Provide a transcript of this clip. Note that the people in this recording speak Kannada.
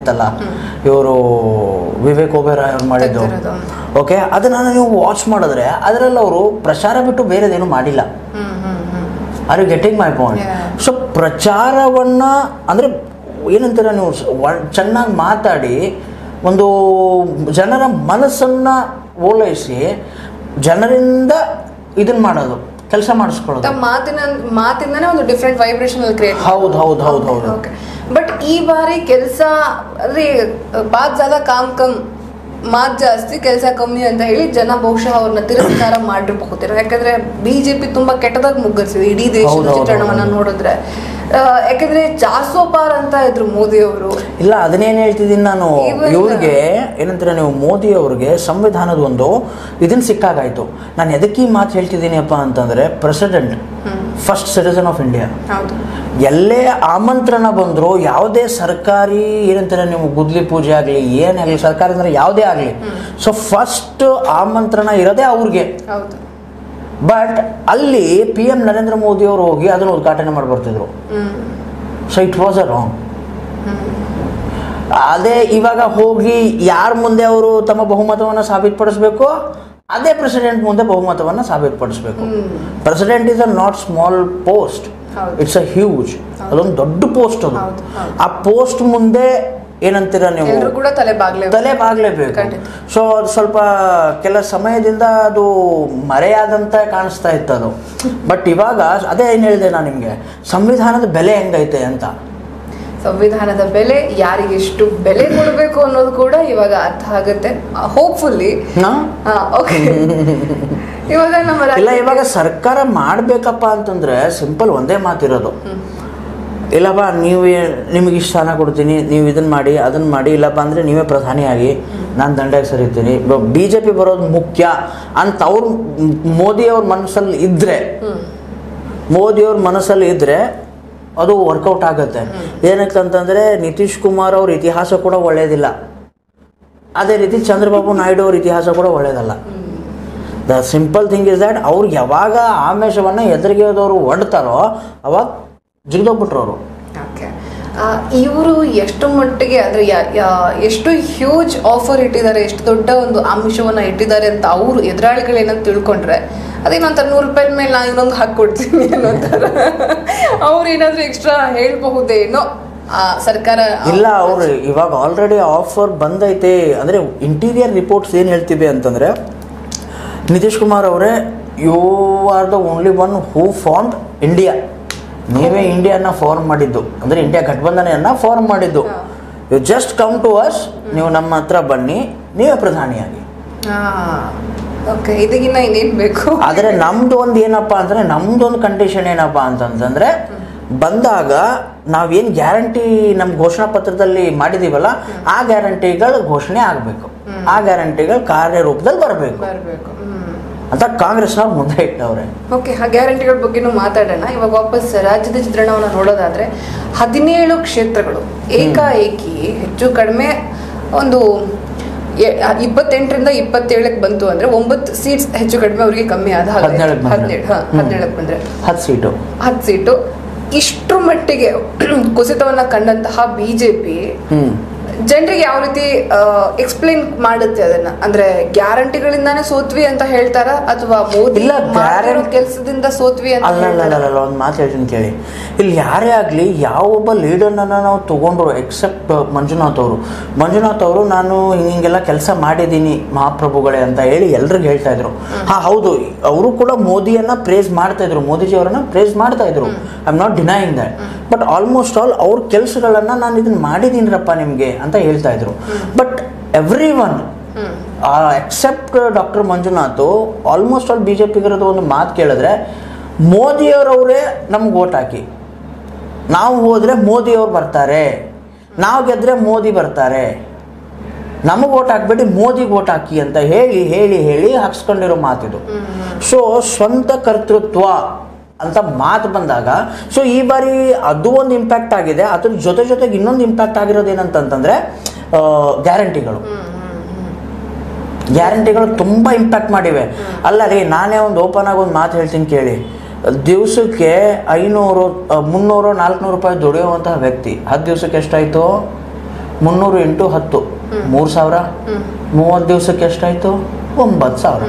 ಇತ್ತಲ್ಲ, ಇವರು ವಿವೇಕ್ ಒಬೆರಾಯ್ ಅವ್ರು ಮಾಡಿದ್ದು. ಓಕೆ, ಅದನ್ನ ನೀವು ವಾಚ್ ಮಾಡಿದ್ರೆ ಅದರಲ್ಲಿ ಅವರು ಪ್ರಚಾರ ಬಿಟ್ಟು ಬೇರೆದೇನು ಮಾಡಿಲ್ಲ. Are you getting my point? So ಪ್ರಚಾರವನ್ನ ಅಂದ್ರೆ ಏನಂತೀರ ನೀವು, ಚೆನ್ನಾಗಿ ಮಾತಾಡಿ ಒಂದು ಜನರ ಮನಸ್ಸನ್ನ ಓಲೈಸಿ ಜನರಿಂದ ಇದನ್ನ ಮಾಡೋದು, ಕೆಲಸ ಮಾಡಿಸ್ಕೊಳ್ಳೋದು. ಮಾತಿಂದನೇ ಒಂದು ಡಿಫ್ರೆಂಟ್ ವೈಬ್ರೇಷನ್ ಕ್ರಿಯೇಟ್. ಹೌದು. ಬಟ್ ಈ ಬಾರಿ ಕೆಲಸ ಅಂದ್ರೆ ಬಾತ್ ಜ್ಯಾದಾ ಕಾಮ್ ಕಮ್, ಮಾತ್ ಜಾಸ್ತಿ ಕೆಲಸ ಕಮ್ಮಿ ಅಂತ ಹೇಳಿ ಜನ ಬಹುಶಃ ಅವ್ರನ್ನ ತಿರಸ್ಕಾರ ಮಾಡಿರಬಹುದು. ಯಾಕಂದ್ರೆ ಬಿಜೆಪಿ ತುಂಬಾ ಕೆಟ್ಟದಾಗಿ ಮುಗ್ಗರಿಸಿದೆ ಇಡೀ ದೇಶದ ಚಿತ್ರಣವನ್ನ ನೋಡಿದ್ರೆ. ಯಾಕಂದ್ರೆ 400 ಪಾರ್ ಅಂತ ಇದ್ರು ಮೋದಿ ಅವರು. ಇಲ್ಲ, ಅದನ್ನೇನು ಹೇಳ್ತಿದ್ದೀನಿ ನಾನು, ಇವ್ರಿಗೆ ಏನಂತೀರ ನೀವು, ಮೋದಿ ಅವ್ರಿಗೆ ಸಂವಿಧಾನದ ಒಂದು ಇದನ್ನ ಸಿಕ್ಕಾಗಾಯ್ತು. ನಾನು ಎದಕ್ಕೆ ಈ ಮಾತು ಹೇಳ್ತಿದ್ದೀನಿ ಅಪ್ಪ ಅಂತಂದ್ರೆ, president first citizen of India. ಎಲ್ಲೇ ಆಮಂತ್ರಣ ಬಂದ್ರು, ಯಾವುದೇ ಸರ್ಕಾರಿ ಏನಂತಾರೆ ನೀವು, ಗುದ್ಲಿ ಪೂಜೆ ಆಗಲಿ ಏನಾಗಲಿ, ಸರ್ಕಾರ ಅಂದ್ರೆ ಯಾವುದೇ ಆಗಲಿ, ಸೊ ಫಸ್ಟ್ ಆಮಂತ್ರಣ ಇರೋದೇ ಅವ್ರಿಗೆ. ಬಟ್ ಅಲ್ಲಿ PM ನರೇಂದ್ರ ಮೋದಿ ಅವರು ಹೋಗಿ ಅದನ್ನು ಉದ್ಘಾಟನೆ ಮಾಡಿ ಬರ್ತಿದ್ರು. So it was a wrong. ಅದೇ ಇವಾಗ ಹೋಗಿ ಯಾರ ಮುಂದೆ ಅವರು ತಮ್ಮ ಬಹುಮತವನ್ನು ಸಾಬೀತುಪಡಿಸಬೇಕು, ಅದೇ ಪ್ರೆಸಿಡೆಂಟ್ ಮುಂದೆ ಬಹುಮತವನ್ನು ಸಾಬೀತುಪಡಿಸಬೇಕು. President is a not small post, it's a huge, ಅದೊಂದು ದೊಡ್ಡ ಪೋಸ್ಟ್ ಅದು. ಆ ಪೋಸ್ಟ್ ಮುಂದೆ ಏನಂತೀರ ನೀವು, ತಲೆ ಬಾಗ್ಲೇಬೇಕು. ಸೊ ಸ್ವಲ್ಪ ಕೆಲ ಸಮಯದಿಂದ ಅದು ಮರೆಯಾದಂತ ಕಾಣಿಸ್ತಾ ಇತ್ತು ಅದು. ಬಟ್ ಇವಾಗ ಅದೇ ಏನು ಹೇಳಿದೆ ನಾನು ನಿಮ್ಗೆ, ಸಂವಿಧಾನದ ಬೆಲೆ ಹೆಂಗೈತೆ ಅಂತ. ಸಂವಿಧಾನದ ಬೆಲೆ, ಯಾರಿಗೆ ಎಷ್ಟು ಬೆಲೆ ಕೊಡಬೇಕು ಅನ್ನೋದು ಕೂಡ ಇವಾಗ ಅರ್ಥ ಆಗುತ್ತೆ, ಹೋಪ್ಫುಲ್ಲಿ. ಇವಾಗ ಸರ್ಕಾರ ಮಾಡ್ಬೇಕಪ್ಪ ಅಂತಂದ್ರೆ ಸಿಂಪಲ್ ಒಂದೇ ಮಾತಿರೋದು, ಇಲ್ಲಪ್ಪ ನಿಮಗೆ ಇಷ್ಟು ಸ್ಥಾನ ಕೊಡ್ತೀನಿ, ನೀವು ಇದನ್ನ ಮಾಡಿ ಅದನ್ನ ಮಾಡಿ, ಇಲ್ಲಪ್ಪ ಅಂದರೆ ನೀವೇ ಪ್ರಧಾನಿಯಾಗಿ ನಾನು ದಂಡಕ್ಕೆ ಸರಿತೀನಿ. BJP ಬರೋದು ಮುಖ್ಯ ಅಂತ ಅವ್ರು ಮೋದಿಯವ್ರ ಮನಸ್ಸಲ್ಲಿ ಇದ್ರೆ ಅದು ವರ್ಕೌಟ್ ಆಗುತ್ತೆ. ಏನಕ್ಕೆ ಅಂತಂದರೆ ನಿತೀಶ್ ಕುಮಾರ್ ಅವ್ರ ಇತಿಹಾಸ ಕೂಡ ಒಳ್ಳೆಯದಿಲ್ಲ, ಅದೇ ರೀತಿ ಚಂದ್ರಬಾಬು ನಾಯ್ಡು ಅವ್ರ ಇತಿಹಾಸ ಕೂಡ ಒಳ್ಳೆಯದಲ್ಲ. The simple thing is that ಅವ್ರು ಯಾವಾಗ ಆಮಿಷವನ್ನು ಎದುರಿಗೆದವರು ಒಡ್ತಾರೋ ಅವಾಗ ಜಿಗಿದೋಗ್ಬಿಟ್ರು ಅವರು. ಇವರು ಎಷ್ಟು ಮಟ್ಟಿಗೆ ಅಂದ್ರೆ ಎಷ್ಟು ಹ್ಯೂಜ್ ಆಫರ್ ಇಟ್ಟಿದ್ದಾರೆ, ಎಷ್ಟು ದೊಡ್ಡ ಒಂದು ಆಮಿಷವನ್ನ ಇಟ್ಟಿದ್ದಾರೆ ಅಂತ ಅವರು ಎದುರಾಳಿಗಳು ಏನಂತ ತಿಳ್ಕೊಂಡ್ರೆ, ಅದೇನಂತ 100 ರೂಪಾಯಿ ಮೇಲೆ ನಾನು ಇನ್ನೊಂದು ಹಾಕೊಡ್ತೀನಿ ಅನ್ನೋ ಥರ ಅವ್ರು ಏನಾದ್ರು ಎಕ್ಸ್ಟ್ರಾ ಹೇಳ್ಬಹುದೇನೋ. ಸರ್ಕಾರ ಇಲ್ಲ, ಅವರು ಇವಾಗ ಆಲ್ರೆಡಿ ಆಫರ್ ಬಂದೈತೆ. ಅಂದ್ರೆ ಇಂಟೀರಿಯರ್ ರಿಪೋರ್ಟ್ಸ್ ಏನು ಹೇಳ್ತೀವಿ ಅಂತಂದ್ರೆ, ನಿತೀಶ್ ಕುಮಾರ್ ಅವರೇ, you are the only one who formed India. ನೀವೇ ಇಂಡಿಯಾನ ಫಾರ್ಮ್ ಮಾಡಿದ್ದು, ಅಂದರೆ ಇಂಡಿಯಾ ಘಟಬಂಧನೆಯನ್ನ ಫಾರ್ಮ್ ಮಾಡಿದ್ದು. You just come to us, ನೀವು ನಮ್ಮ ಹತ್ರ ಬನ್ನಿ, ನೀವೇ ಪ್ರಧಾನಿಯಾಗಿ. ಇದಕ್ಕಿನ್ನ ಇನ್ನೇನು ಬೇಕು? ಆದರೆ ನಮ್ದು ಒಂದು ಏನಪ್ಪ ಅಂದರೆ, ನಮ್ದೊಂದು ಕಂಡೀಷನ್ ಏನಪ್ಪ ಅಂತಂತಂದರೆ, ಬಂದಾಗ ನಾವೇನು ಗ್ಯಾರಂಟಿ ನಮ್ಮ ಘೋಷಣಾ ಪತ್ರದಲ್ಲಿ ಮಾಡಿದೀವಲ್ಲ, ಆ ಗ್ಯಾರಂಟಿಗಳು ಘೋಷಣೆ ಆಗಬೇಕು, ಆ ಗ್ಯಾರಂಟಿಗಳು ಕಾರ್ಯರೂಪದಲ್ಲಿ ಬರಬೇಕು ಅಂತ ಕಾಂಗ್ರೆಸ್ನವ್ರು ಮುಂದೆ ಇಟ್ಟವ್ರೆ. ಓಕೆ, ಆ ಗ್ಯಾರಂಟಿಗಳ ಬಗ್ಗೆನೂ ಮಾತಾಡೋಣ. ಇವಾಗ ವಾಪಸ್ ರಾಜ್ಯದ ಚಿತ್ರಣವನ್ನು ನೋಡೋದಾದ್ರೆ, 17 ಕ್ಷೇತ್ರಗಳು ಏಕಾಏಕಿ ಹೆಚ್ಚು ಕಡಿಮೆ ಒಂದು 28ರಿಂದ 27ಕ್ಕೆ ಬಂತು ಅಂದ್ರೆ 9 ಸೀಟ್ಸ್ ಹೆಚ್ಚು ಕಡಿಮೆ ಅವರಿಗೆ ಕಮ್ಮಿ ಆದ 17ಕ್ಕೆ ಬಂದ್ರೆ 10 ಸೀಟು. ಇಷ್ಟ್ರ ಮಟ್ಟಿಗೆ ಕುಸಿತವನ್ನ ಕಂಡಂತಹ ಬಿಜೆಪಿ ಜನರಿಗೆ ಯಾವ ರೀತಿ ಎಕ್ಸ್ಪ್ಲೇನ್ ಮಾಡುತ್ತೆ ಅದನ್ನ? ಅಂದ್ರೆ ಗ್ಯಾರಂಟಿಗಳಿಂದಾನೇ ಸೋತ್ವಿ ಅಂತ ಹೇಳ್ತಾರ, ಅಥವಾ ಮೋದಿ ಕೆಲಸದಿಂದ ಸೋತ್ವಿ ಅಂತ? ಅಲ್ಲ, ಒಂದು ಮಾತು ಹೇಳ್ತೀನಿ ಕೇಳಿ. ಇಲ್ಲಿ ಯಾರೇ ಆಗಲಿ, ಯಾವೊಬ್ಬ ಲೀಡರ್ನ ನಾವು ತಗೊಂಡ್ರು ಎಕ್ಸೆಪ್ಟ್ ಮಂಜುನಾಥ್ ಅವರು ನಾನು ಹಿಂಗೆಲ್ಲ ಕೆಲಸ ಮಾಡಿದ್ದೀನಿ ಮಹಾಪ್ರಭುಗಳೇ ಅಂತ ಹೇಳಿ ಎಲ್ರಿಗೂ ಹೇಳ್ತಾ ಇದ್ರು. ಹೌದು, ಅವರು ಕೂಡ ಮೋದಿಯನ್ನ ಪ್ರೇಸ್ ಮಾಡ್ತಾ ಇದ್ರು, ಮೋದಿಜಿಯವರನ್ನ ಪ್ರೇಸ್ ಮಾಡ್ತಾ ಇದ್ರು. I am not denying that. But almost all ಅವ್ರ ಕೆಲಸಗಳನ್ನ ನಾನು ಇದನ್ನ ಮಾಡಿದ್ದೀನಿರಪ್ಪ ನಿಮ್ಗೆ ಅಂತ ಹೇಳ್ತಾ ಇದ್ರು. But everyone except doctor Manjunath, almost all ಬಿಜೆಪಿಗಿರೋದು ಒಂದು ಮಾತು ಕೇಳಿದ್ರೆ, ಮೋದಿಯವರವರೇ ನಮ್ಗೆ ಓಟ್ ಹಾಕಿ, ನಾವು ಹೋದ್ರೆ ಮೋದಿಯವ್ರು ಬರ್ತಾರೆ, ನಾವು ಗೆದ್ರೆ ಮೋದಿ ಬರ್ತಾರೆ, ನಮಗೆ ಓಟ್ ಹಾಕ್ಬೇಡಿ ಮೋದಿಗೆ ಓಟ್ ಹಾಕಿ ಅಂತ ಹೇಳಿ ಹೇಳಿ ಹೇಳಿ ಹಾಕ್ಸ್ಕೊಂಡಿರೋ ಮಾತಿದು. ಸೊ ಸ್ವಂತ ಕರ್ತೃತ್ವ ಅಂತ ಮಾತು ಬಂದಾಗ, ಸೊ ಈ ಬಾರಿ ಅದು ಒಂದು ಇಂಪ್ಯಾಕ್ಟ್ ಆಗಿದೆ. ಅದ್ರ ಜೊತೆಗೆ ಇನ್ನೊಂದು ಇಂಪ್ಯಾಕ್ಟ್ ಆಗಿರೋದು ಏನಂತಂದ್ರೆ, ಗ್ಯಾರಂಟಿಗಳು ತುಂಬ ಇಂಪ್ಯಾಕ್ಟ್ ಮಾಡಿವೆ. ಅಲ್ಲ ರೀ, ನಾನೇ ಒಂದು ಓಪನ್ ಆಗಿ ಒಂದು ಮಾತು ಹೇಳ್ತೀನಿ ಕೇಳಿ. ದಿವಸಕ್ಕೆ 500, 300, 400 ರೂಪಾಯಿ ದುಡಿಯುವಂತಹ ವ್ಯಕ್ತಿ 10 ದಿವಸಕ್ಕೆ ಎಷ್ಟಾಯಿತು? 300 × 10 3000. 30 ದಿವಸಕ್ಕೆ ಎಷ್ಟಾಯ್ತು? 9,000.